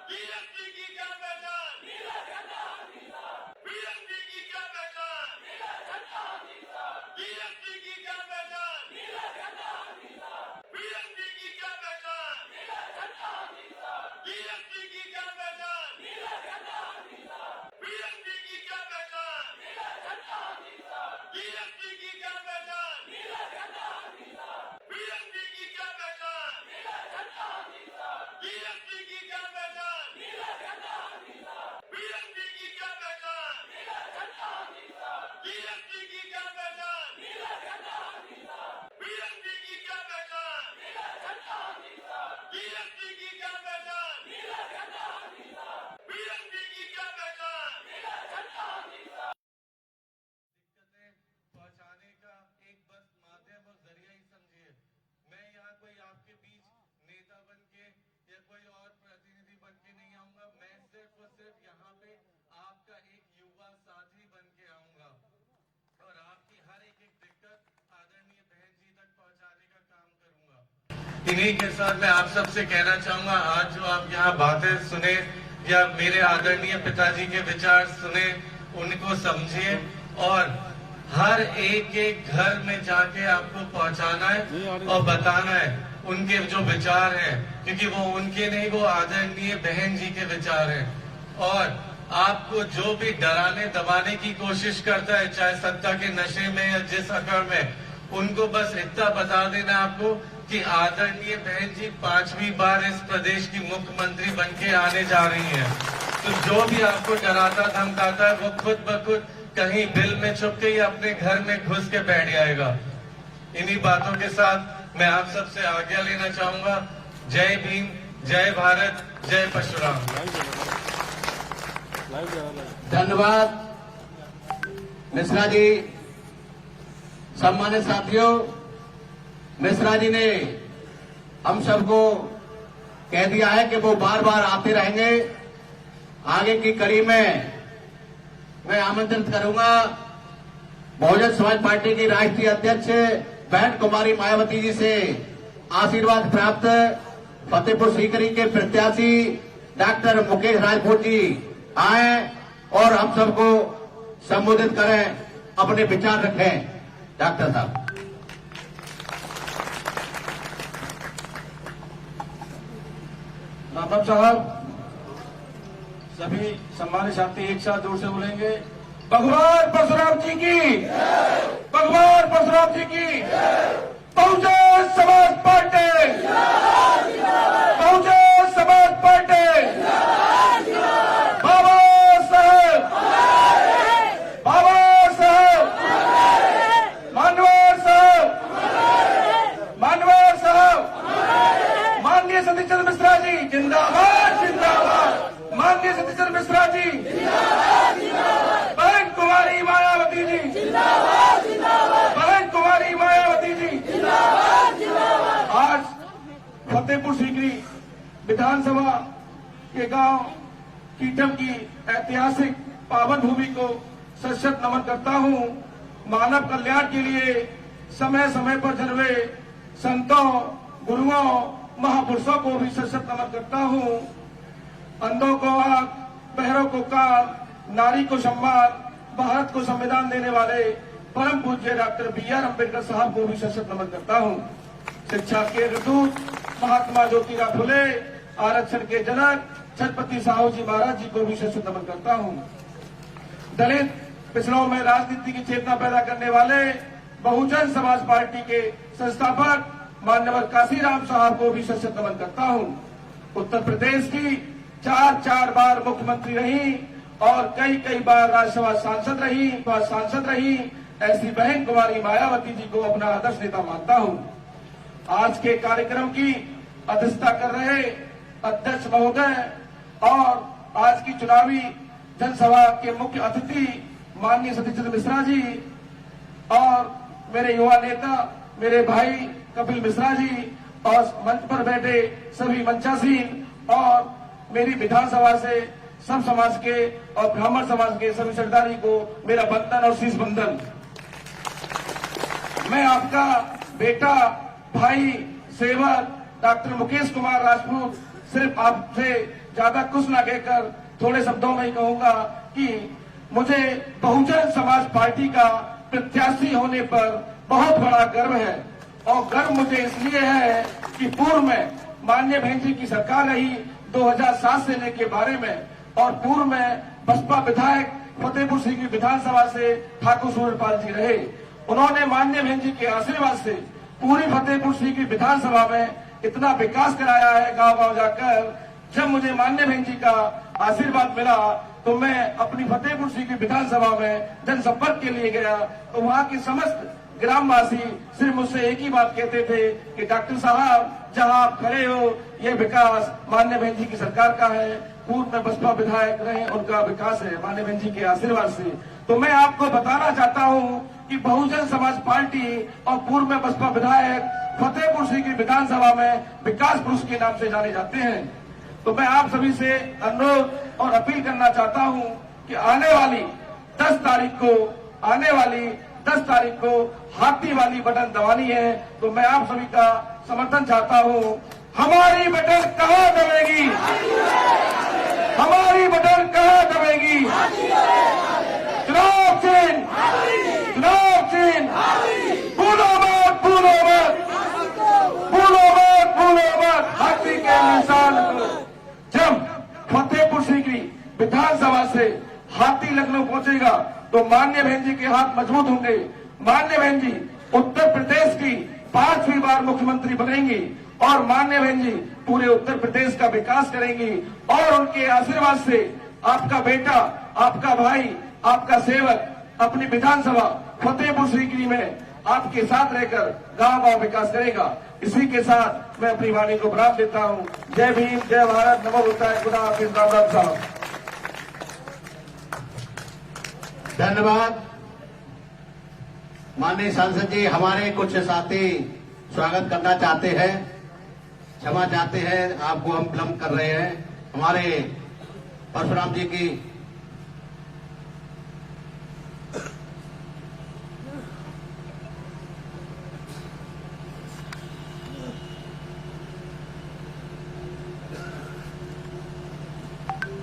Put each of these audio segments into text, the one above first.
BSP की क्या पहचान, बीएसपी की क्या पहचान, बीएसपी की क्या पहचान, बीएसपी की क्या पहचान, बीएसपी की क्या पहचान, बीएसपी की क्या पहचान, बीएसपी की क्या पहचान, बीएसपी की क्या पहचान, बीएसपी की क्या पहचान, बीएसपी की क्या पहचान, बीएसपी की क्या पहचान, बीएसपी की क्या पहचान, बीएसपी की क्या पहचान, बीएसपी की क्या पहचान। दिक्कतें पहुंचाने का एक बस माध्यम और जरिया ही समझिए। मैं यहाँ कोई आपके बीच नेता बन के या कोई और प्रतिनिधि बन के नहीं आऊंगा। मैं सिर्फ और सिर्फ यहाँ पे आपका एक युवा साथी बन के आऊंगा और आपकी हर एक दिक्कत आदरणीय बहन जी तक पहुंचाने का काम करूंगा। इन्हीं के साथ मैं आप सबसे कहना चाहूंगा, आज जो आप यहाँ बातें सुने या मेरे आदरणीय पिताजी के विचार सुने, उनको समझिए और हर एक घर में जाके आपको पहुंचाना है और बताना है उनके जो विचार हैं, क्योंकि वो उनके नहीं, वो आदरणीय बहन जी के विचार हैं। और आपको जो भी डराने दबाने की कोशिश करता है, चाहे सत्ता के नशे में या जिस अकड़ में, उनको बस इतना बता देना आपको कि आदरणीय बहन जी 5वीं बार इस प्रदेश की मुख्यमंत्री बन के आने जा रही हैं। तो जो भी आपको डराता धमकाता है, वो खुद ब खुद कहीं बिल में छुप के या अपने घर में घुस के बैठ जाएगा। इन्हीं बातों के साथ मैं आप सबसे आज्ञा लेना चाहूंगा। जय भीम, जय भारत, जय परशुराम। धन्यवाद मिश्रा जी। सम्मानित साथियों, मिश्रा जी ने हम सबको कह दिया है कि वो बार बार आते रहेंगे। आगे की कड़ी में मैं आमंत्रित करूंगा बहुजन समाज पार्टी की राष्ट्रीय अध्यक्ष बहन कुमारी मायावती जी से आशीर्वाद प्राप्त फतेहपुर सीकरी के प्रत्याशी डॉक्टर मुकेश राजपूत जी आए और हम सबको संबोधित करें, अपने विचार रखें। डॉक्टर साहब। राघव साहब, सभी सम्मानित साथी एक साथ जोर से बोलेंगे, भगवान परशुराम जी की, भगवान परशुराम जी की, बहुजन समाज पार्टी, बहुजन समाज पार्टी, बाबा साहब, बाबा साहब, मानवर साहब, मानवर साहब, माननीय सतीश चंद्र मिश्रा जी जिंदाबाद, जिंदाबाद। माननीय सतीश चंद्र मिश्रा जी बहन कुमारी मायावती जी बहन कुमारी मायावती जी। आज फतेहपुर सीकरी विधानसभा के गांव कीटम की ऐतिहासिक पावन भूमि को सशक्त नमन करता हूं। मानव कल्याण के लिए समय समय पर जन्मे संतों, गुरुओं, महापुरुषों को भी सशक्त नमन करता हूं। अंधों को आंख, बहरों को कान, नारी को सम्मान, भारत को संविधान देने वाले परम पूज्य डॉक्टर B.R. अम्बेडकर साहब को भी सशक्त नमन करता हूं। शिक्षा के दूत महात्मा ज्योतिराव फुले, आरक्षण के जनक छत्रपति साहू जी महाराज जी को भी सशक्त नमन करता हूं। दलित पिछड़ों में राजनीति की चेतना पैदा करने वाले बहुजन समाज पार्टी के संस्थापक माननीय काशीराम साहब को भी सशक्त नमन करता हूं। उत्तर प्रदेश की 4 बार मुख्यमंत्री रही और कई बार राज्यसभा सांसद रही ऐसी बहन कुमारी मायावती जी को अपना आदर्श नेता मानता हूं। आज के कार्यक्रम की अध्यक्षता कर रहे अध्यक्ष महोदय और आज की चुनावी जनसभा के मुख्य अतिथि माननीय सतीश चंद्र मिश्रा जी और मेरे युवा नेता मेरे भाई कपिल मिश्रा जी और मंच पर बैठे सभी मंचासीन और मेरी विधानसभा से सब समाज के और ब्राह्मण समाज के सभी सरदारी को मेरा वंदन और शीश बंदन। मैं आपका बेटा, भाई, सेवक डॉक्टर मुकेश कुमार राजपूत सिर्फ आपसे ज्यादा कुछ ना कहकर थोड़े शब्दों में ही कहूंगा कि मुझे बहुजन समाज पार्टी का प्रत्याशी होने पर बहुत बड़ा गर्व है। और गर्व मुझे इसलिए है कि पूर्व में माननीय बहन जी की सरकार रही 2007 से लेके 12 में, और पूर्व में बसपा विधायक फतेहपुर सीकरी विधानसभा से ठाकुर सूर्यपाल जी रहे। उन्होंने माननीय बहन जी के आशीर्वाद से पूरी फतेहपुर सीकरी विधानसभा में इतना विकास कराया है गांव गांव जाकर। जब मुझे माननीय बहन जी का आशीर्वाद मिला तो मैं अपनी फतेहपुर सीकरी विधानसभा में जनसंपर्क के लिए गया, तो वहां के समस्त ग्रामवासी सिर्फ मुझसे एक ही बात कहते थे कि डॉक्टर साहब जहां आप खड़े हो ये विकास माननीय बहन जी की सरकार का है, पूर्व में बसपा विधायक रहे उनका विकास है माननीय बहन जी के आशीर्वाद से। तो मैं आपको बताना चाहता हूं कि बहुजन समाज पार्टी और पूर्व में बसपा विधायक फतेहपुर सीकरी विधानसभा में विकास पुरुष के नाम से जाने जाते हैं। तो मैं आप सभी से अनुरोध और अपील करना चाहता हूं कि आने वाली 10 तारीख को हाथी वाली बटन दबानी है। तो मैं आप सभी का समर्थन चाहता हूं। हमारी बटन कहां दबेगी? हमारी बटन कहां दबेगी? चुनाव चिन्ह, चुनाव चिन्ह, भूलो मत, भूलो मत, भूलो मत, भूलो मत, हाथी के निशान को। जब फतेहपुर सीकरी विधानसभा से हाथी लखनऊ पहुंचेगा तो माननीय बहन जी के हाथ मजबूत होंगे। माननीय बहन जी उत्तर प्रदेश की 5वीं बार मुख्यमंत्री बनेंगी और माननीय बहन जी पूरे उत्तर प्रदेश का विकास करेंगी। और उनके आशीर्वाद से आपका बेटा, आपका भाई, आपका सेवक अपनी विधानसभा फतेहपुर सीकरी में आपके साथ रहकर गांव गांव विकास करेगा। इसी के साथ मैं अपनी वाणी को विराम देता हूं। जय भीम, जय भारत, नमो बुद्धाय, खुदा हाफिज, राम राम साहब। धन्यवाद। माननीय सांसद जी, हमारे कुछ साथी स्वागत करना चाहते हैं, क्षमा चाहते हैं, आपको हम विलंब कर रहे हैं। हमारे परशुराम जी की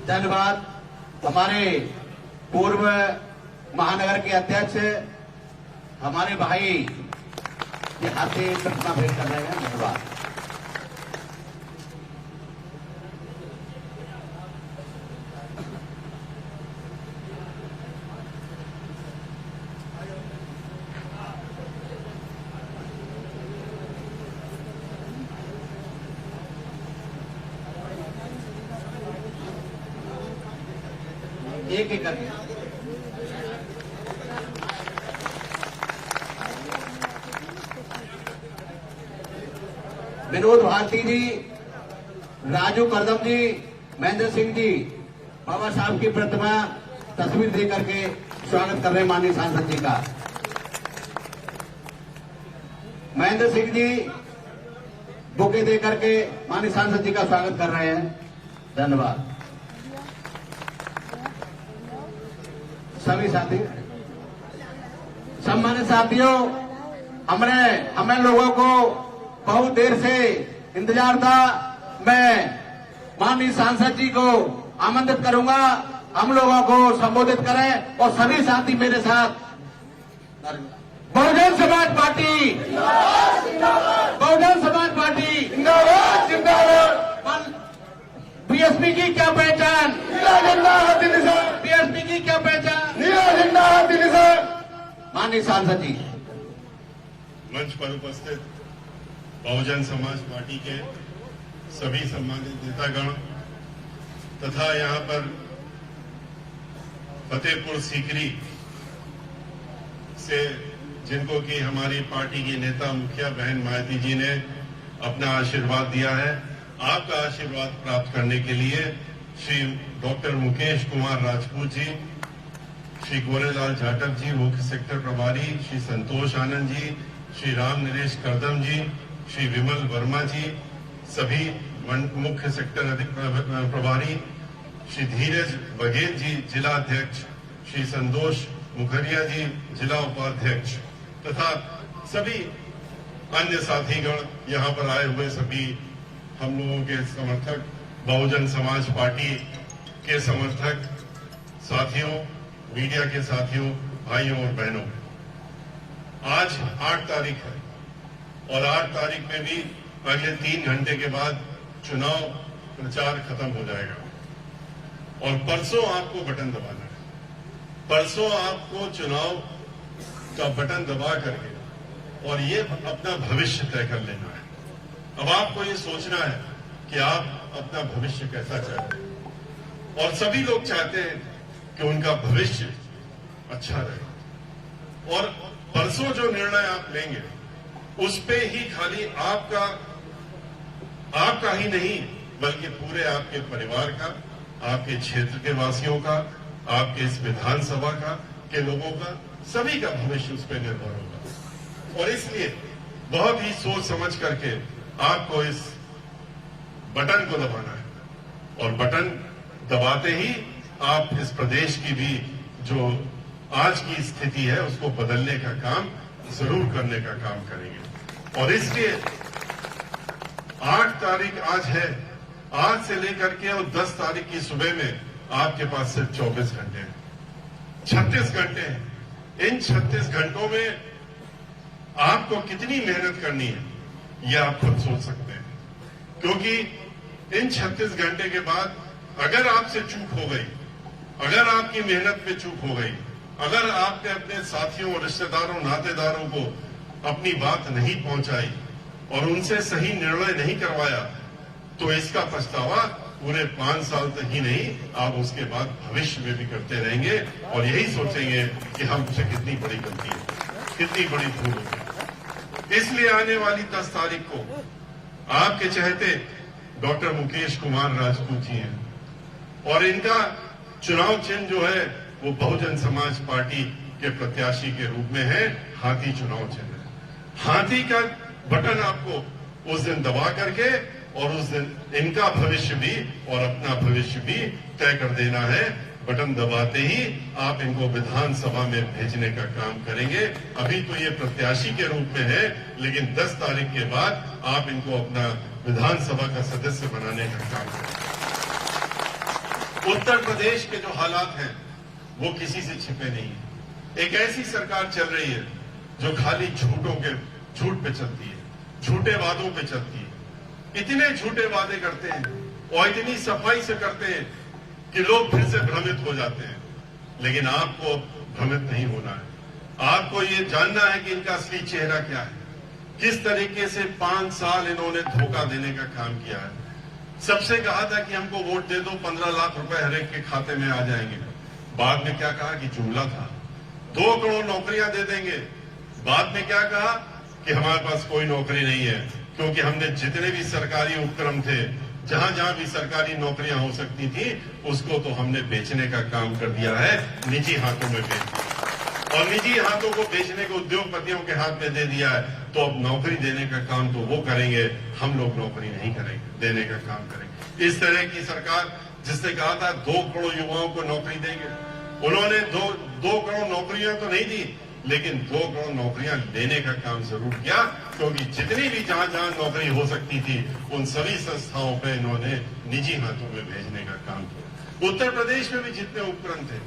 धन्यवाद। हमारे पूर्व महानगर के अध्यक्ष हमारे भाई ये हाथी प्रतिमा भेंट कर रहे हैं। धन्यवाद। एक एक करके विनोद भारती जी, राजू करदम जी, महेंद्र सिंह जी, बाबा साहब की प्रतिमा तस्वीर दे करके स्वागत कर रहे हैं माननीय सांसद जी का। महेंद्र सिंह जी बुके दे करके माननीय सांसद जी का स्वागत कर रहे हैं। धन्यवाद। सभी साथी, सम्मानित साथियों, हमें लोगों को बहुत देर से इंतजार था। मैं माननीय सांसद जी को आमंत्रित करूंगा, हम लोगों को संबोधित करें और सभी साथी मेरे साथ। बहुजन समाज पार्टी, बहुजन समाज पार्टी जिंदाबाद, जिंदाबाद। बीएसपी की क्या पहचान? बीएसपी की क्या पहचान? माननीय सांसद जी। मंच पर उपस्थित बहुजन समाज पार्टी के सभी सम्मानित नेतागण तथा यहाँ पर फतेहपुर सीकरी से जिनको कि हमारी पार्टी की नेता मुखिया बहन मायावती जी ने अपना आशीर्वाद दिया है, आपका आशीर्वाद प्राप्त करने के लिए श्री डॉक्टर मुकेश कुमार राजपूत जी, श्री गोरेलाल जाटव जी मुख्य सेक्टर प्रभारी, श्री संतोष आनंद जी, श्री राम नरेश करदम जी, श्री विमल वर्मा जी, सभी मुख्य सेक्टर प्रभारी, श्री धीरज बघेल जी जिला अध्यक्ष, श्री संतोष मुखरिया जी जिला उपाध्यक्ष तथा सभी अन्य साथीगण, यहाँ पर आए हुए सभी हम लोगों के समर्थक, बहुजन समाज पार्टी के समर्थक साथियों, मीडिया के साथियों, भाइयों और बहनों, आज 8 तारीख है और 8 तारीख में भी अगले 3 घंटे के बाद चुनाव प्रचार खत्म हो जाएगा और परसों आपको बटन दबाना है। परसों आपको चुनाव का बटन दबा करके और ये अपना भविष्य तय कर लेना है। अब आपको ये सोचना है कि आप अपना भविष्य कैसा चाहते हैं और सभी लोग चाहते हैं कि उनका भविष्य अच्छा रहे और परसों जो निर्णय आप लेंगे उस पे ही खाली आपका ही नहीं बल्कि पूरे आपके परिवार का, आपके क्षेत्र के वासियों का, आपके इस विधानसभा का के लोगों का, सभी का भविष्य उस पर निर्भर होगा। और इसलिए बहुत ही सोच समझ करके आपको इस बटन को दबाना है और बटन दबाते ही आप इस प्रदेश की भी जो आज की स्थिति है उसको बदलने का काम जरूर करने का काम करेंगे। और इसलिए 8 तारीख आज है, आज से लेकर के और 10 तारीख की सुबह में आपके पास सिर्फ 24 घंटे हैं, 36 घंटे हैं। इन 36 घंटों में आपको कितनी मेहनत करनी है यह आप खुद सोच सकते हैं, क्योंकि इन 36 घंटे के बाद अगर आपसे चूक हो गई, अगर आपकी मेहनत पे चूक हो गई, अगर आपने अपने साथियों और रिश्तेदारों, नातेदारों को अपनी बात नहीं पहुंचाई और उनसे सही निर्णय नहीं करवाया, तो इसका पछतावा पूरे 5 साल तक ही नहीं, आप उसके बाद भविष्य में भी करते रहेंगे और यही सोचेंगे कि हमसे कितनी बड़ी गलती है, कितनी बड़ी भूल होगी। इसलिए आने वाली 10 तारीख को आपके चहेते डॉक्टर मुकेश कुमार राजपूत जी हैं और इनका चुनाव चिन्ह जो है वो बहुजन समाज पार्टी के प्रत्याशी के रूप में है, हाथी चुनाव चिन्ह है। हाथी का बटन आपको उस दिन दबा करके और उस दिन इनका भविष्य भी और अपना भविष्य भी तय कर देना है। बटन दबाते ही आप इनको विधानसभा में भेजने का काम करेंगे। अभी तो ये प्रत्याशी के रूप में है, लेकिन 10 तारीख के बाद आप इनको अपना विधानसभा का सदस्य बनाने का काम करेंगे। उत्तर प्रदेश के जो हालात हैं वो किसी से छिपे नहीं है। एक ऐसी सरकार चल रही है जो खाली झूठ पे चलती है, झूठे वादों पे चलती है। इतने झूठे वादे करते हैं और इतनी सफाई से करते हैं कि लोग फिर से भ्रमित हो जाते हैं। लेकिन आपको भ्रमित नहीं होना है, आपको ये जानना है कि इनका असली चेहरा क्या है, किस तरीके से 5 साल इन्होंने धोखा देने का काम किया है। सबसे कहा था कि हमको वोट दे दो, 15 लाख रुपए हर एक के खाते में आ जाएंगे। बाद में क्या कहा कि जुमला था, 2 करोड़ नौकरियां दे देंगे। बाद में क्या कहा कि हमारे पास कोई नौकरी नहीं है, क्योंकि हमने जितने भी सरकारी उपक्रम थे, जहां जहां भी सरकारी नौकरियां हो सकती थी, उसको तो हमने बेचने का काम कर दिया है, निजी हाथों में बेच दिया और निजी हाथों को बेचने को उद्योगपतियों के हाथ में दे दिया है। तो अब नौकरी देने का काम तो वो करेंगे, हम लोग नौकरी नहीं करेंगे, देने का काम करेंगे। इस तरह की सरकार जिसने कहा था 2 करोड़ युवाओं को नौकरी देंगे, उन्होंने 2 करोड़ नौकरियां तो नहीं दी, लेकिन 2 करोड़ नौकरियां लेने का काम जरूर किया, क्योंकि जितनी भी जहां जहां नौकरी हो सकती थी उन सभी संस्थाओं पे इन्होंने निजी हाथों में भेजने का काम किया। उत्तर प्रदेश में भी जितने उपक्रम थे,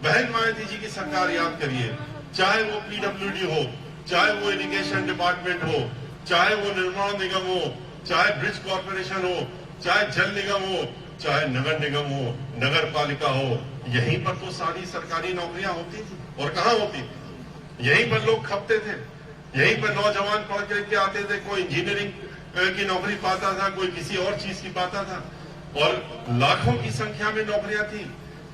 बहन मायावती जी की सरकार याद करिए, चाहे वो पीडब्ल्यूडी हो, चाहे वो इरिगेशन डिपार्टमेंट हो, चाहे वो निर्माण निगम हो, चाहे ब्रिज कॉर्पोरेशन हो, चाहे जल निगम हो, चाहे नगर निगम हो, नगर पालिका हो, यहीं पर तो सारी सरकारी नौकरियां होती थी। और कहां होती थी? यहीं पर लोग खपते थे, यहीं पर नौजवान पढ़ करके आते थे, कोई इंजीनियरिंग की नौकरी पाता था, कोई किसी और चीज की पाता था और लाखों की संख्या में नौकरियां थी।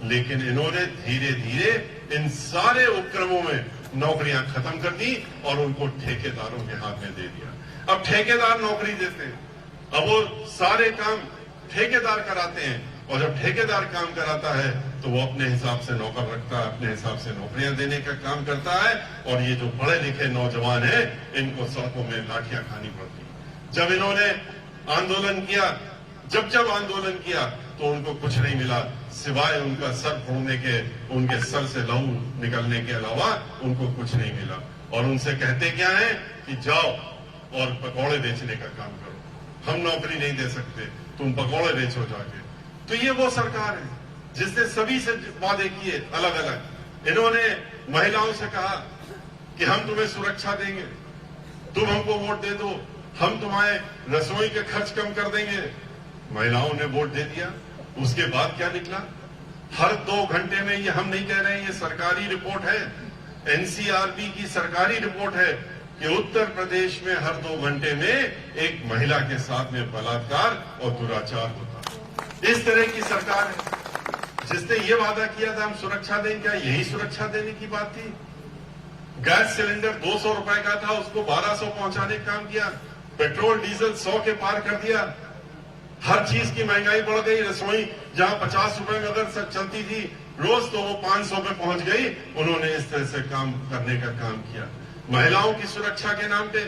लेकिन इन्होंने धीरे धीरे इन सारे उपक्रमों में नौकरियां खत्म कर दी और उनको ठेकेदारों के हाथ में दे दिया। अब ठेकेदार नौकरी देते हैं, अब वो सारे काम ठेकेदार कराते हैं और जब ठेकेदार काम कराता है तो वो अपने हिसाब से नौकर रखता है, अपने हिसाब से नौकरियां देने का काम करता है। और ये जो पढ़े लिखे नौजवान हैं, इनको सड़कों में लाठियां खानी पड़ती। जब इन्होंने आंदोलन किया, जब आंदोलन किया तो उनको कुछ नहीं मिला सिवाय उनका सर फोड़ने के, उनके सर से लहू निकलने के अलावा उनको कुछ नहीं मिला। और उनसे कहते क्या है कि जाओ और पकौड़े बेचने का काम करो। हम नौकरी नहीं दे सकते, तुम पकौड़े बेचो जाके। तो ये वो सरकार है जिसने सभी से वादे किए अलग अलग। इन्होंने महिलाओं से कहा कि हम तुम्हें सुरक्षा देंगे, तुम हमको वोट दे दो, हम तुम्हारे रसोई के खर्च कम कर देंगे। महिलाओं ने वोट दे दिया। उसके बाद क्या निकला? हर 2 घंटे में, ये हम नहीं कह रहे हैं, ये सरकारी रिपोर्ट है, एनसीआरबी की सरकारी रिपोर्ट है कि उत्तर प्रदेश में हर 2 घंटे में एक महिला के साथ में बलात्कार और दुराचार होता। इस तरह की सरकार है जिसने ये वादा किया था हम सुरक्षा देंगे। क्या यही सुरक्षा देने की बात थी? गैस सिलेंडर 200 रुपए का था, उसको 1200 पहुंचाने का काम किया। पेट्रोल डीजल 100 के पार कर दिया। हर चीज की महंगाई बढ़ गई। रसोई जहां 50 रुपए में अगर चलती थी रोज, तो वो 500 पे पहुंच गई। उन्होंने इस तरह से काम करने का काम किया। महिलाओं की सुरक्षा के नाम पे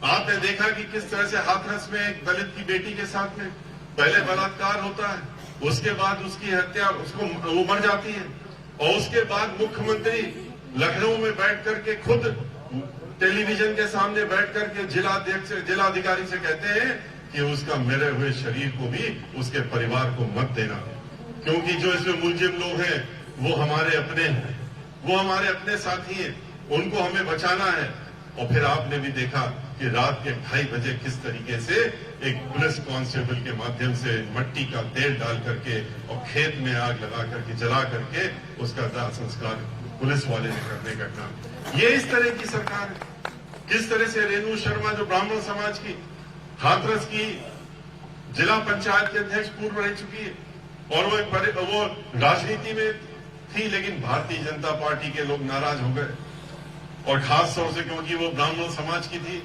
आपने देखा कि किस तरह से हाथरस में एक दलित की बेटी के साथ में पहले बलात्कार होता है, उसके बाद उसकी हत्या, उसको वो मर जाती है, और उसके बाद मुख्यमंत्री लखनऊ में बैठ करके खुद टेलीविजन के सामने बैठ करके जिलाधिकारी से कहते हैं कि उसका मरे हुए शरीर को भी उसके परिवार को मत देना, क्योंकि जो इसमें मुलजिम लोग हैं वो हमारे अपने हैं, वो हमारे अपने साथी हैं, उनको हमें बचाना है। और फिर आपने भी देखा कि रात के 2:30 बजे किस तरीके से एक पुलिस कांस्टेबल के माध्यम से मट्टी का तेल डाल करके और खेत में आग लगा करके जला करके उसका दाह संस्कार पुलिस वाले ने करने का काम। ये इस तरह की सरकार है। किस तरह से रेणु शर्मा, जो ब्राह्मण समाज की हाथरस की जिला पंचायत के अध्यक्ष पूर्व रह चुकी है, और वो राजनीति में थी, लेकिन भारतीय जनता पार्टी के लोग नाराज हो गए, और खास तौर से क्योंकि वो ब्राह्मण समाज की थी।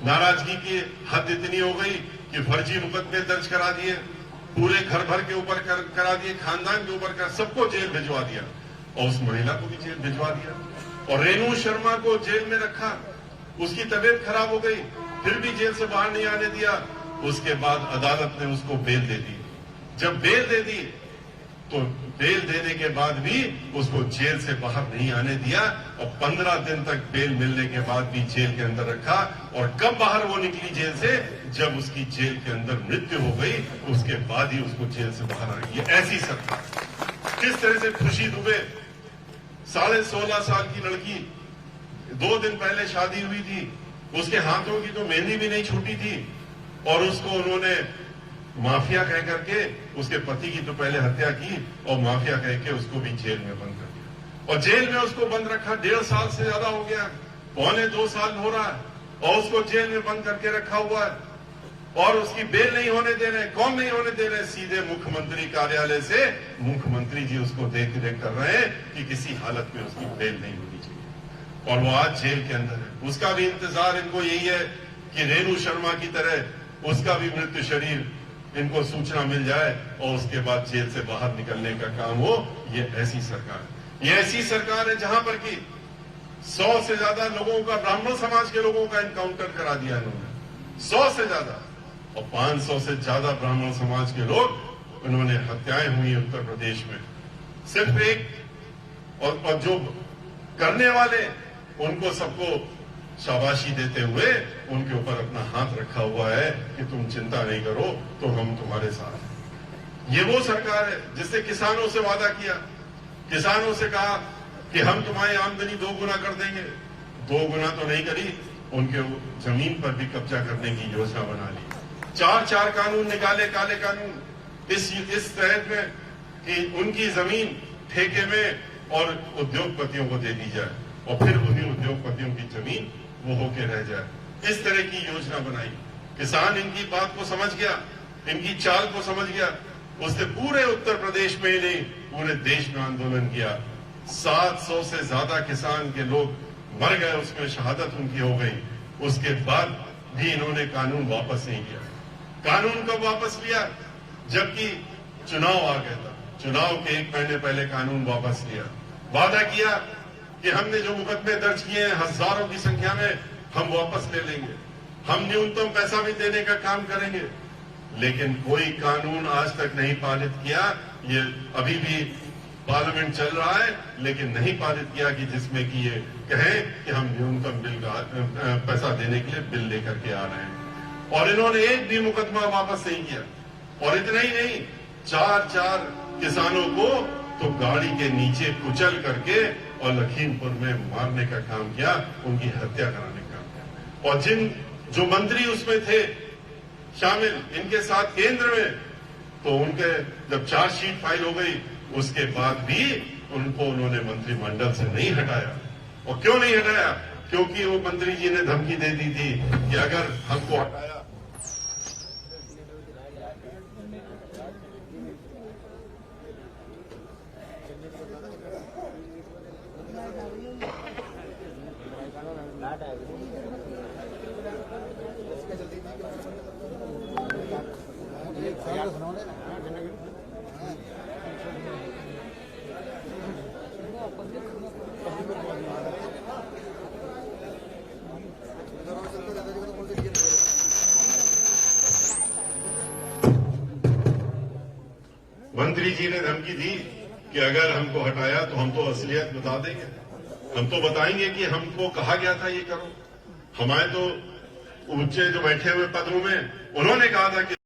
नाराजगी की हद इतनी हो गई कि फर्जी मुकदमे दर्ज करा दिए, पूरे घर भर के ऊपर करा दिए, खानदान के ऊपर कर, सबको जेल भिजवा दिया, और उस महिला को भी जेल भिजवा दिया, और रेणु शर्मा को जेल में रखा। उसकी तबीयत खराब हो गई, फिर भी जेल से बाहर नहीं आने दिया। उसके बाद अदालत ने उसको बेल दे दी। जब बेल दे दी तो बेल देने के बाद भी उसको जेल से बाहर नहीं आने दिया, और 15 दिन तक बेल मिलने के बाद भी जेल के अंदर रखा। और कब बाहर वो निकली जेल से? जब उसकी जेल के अंदर मृत्यु हो गई, उसके बाद ही उसको जेल से बाहर आ गई। ऐसी सरकार। किस तरह से खुशी दुबे, 16.5 साल की लड़की, 2 दिन पहले शादी हुई थी, उसके हाथों की तो मेहंदी भी नहीं छूटी थी, और उसको उन्होंने माफिया कह करके, उसके पति की तो पहले हत्या की, और माफिया कह के उसको भी जेल में बंद कर दिया। और जेल में उसको बंद रखा 1.5 साल से ज्यादा हो गया, 2.25 साल हो रहा है, और उसको जेल में बंद करके रखा हुआ है, और उसकी बेल नहीं होने दे रहे। कौन नहीं होने दे रहे? सीधे मुख्यमंत्री कार्यालय से मुख्यमंत्री जी उसको देख रेख कर रहे हैं कि किसी हालत में उसकी बेल नहीं होनी चाहिए, और वो आज जेल के अंदर है। उसका भी इंतजार इनको यही है कि रेणु शर्मा की तरह उसका भी मृत्यु शरीर इनको सूचना मिल जाए, और उसके बाद जेल से बाहर निकलने का काम हो। ये ऐसी सरकार है। ये ऐसी सरकार है जहां पर कि 100 से ज्यादा लोगों का, ब्राह्मण समाज के लोगों का इनकाउंटर करा दिया इन्होंने, 100 से ज्यादा, और 500 से ज्यादा ब्राह्मण समाज के लोग उन्होंने हत्याएं हुई उत्तर प्रदेश में। सिर्फ एक, और जो करने वाले उनको सबको शाबाशी देते हुए उनके ऊपर अपना हाथ रखा हुआ है कि तुम चिंता नहीं करो, तो हम तुम्हारे साथ हैं। ये वो सरकार है जिसने किसानों से वादा किया, किसानों से कहा कि हम तुम्हारी आमदनी 2 गुना कर देंगे। 2 गुना तो नहीं करी, उनके जमीन पर भी कब्जा करने की योजना बना ली। 4 कानून निकाले, काले कानून इस तहत में कि उनकी जमीन ठेके में और उद्योगपतियों को दे दी जाए, और फिर उन्हीं उद्योगपतियों की जमीन वो होके रह जाए। इस तरह की योजना बनाई। किसान इनकी बात को समझ गया, इनकी चाल को समझ गया। उसने पूरे उत्तर प्रदेश में ही नहीं, पूरे देश में आंदोलन किया। 700 से ज्यादा किसान के लोग मर गए, उसमें शहादत उनकी हो गई। उसके बाद भी इन्होंने कानून वापस नहीं लिया। कानून कब वापस लिया? जबकि चुनाव आ गया था। चुनाव के 1 महीने पहले कानून वापस लिया। वादा किया कि हमने जो मुकदमे दर्ज किए हैं हजारों की संख्या में, हम वापस ले लेंगे, हम न्यूनतम पैसा भी देने का काम करेंगे। लेकिन कोई कानून आज तक नहीं पारित किया। ये अभी भी पार्लियामेंट चल रहा है, लेकिन नहीं पारित किया कि जिसमें कि ये कहें कि हम न्यूनतम बिल का पैसा देने के लिए बिल लेकर के आ रहे हैं। और इन्होंने एक भी मुकदमा वापस नहीं किया। और इतना ही नहीं, 4 किसानों को तो गाड़ी के नीचे कुचल करके और लखीमपुर में मारने का काम किया, उनकी हत्या कराने का काम किया। और जो मंत्री उसमें थे शामिल इनके साथ केंद्र में, तो उनके जब चार्जशीट फाइल हो गई उसके बाद भी उनको उन्होंने मंत्रिमंडल से नहीं हटाया। और क्यों नहीं हटाया? क्योंकि वो मंत्री जी ने धमकी दे दी थी कि अगर हमको हटाया मंत्री जी ने धमकी दी कि अगर हमको हटाया तो हम तो असलियत बता देंगे, हम तो बताएंगे कि हमको कहा गया था ये करो। हमारे तो ऊंचे जो बैठे हुए पदों में उन्होंने कहा था कि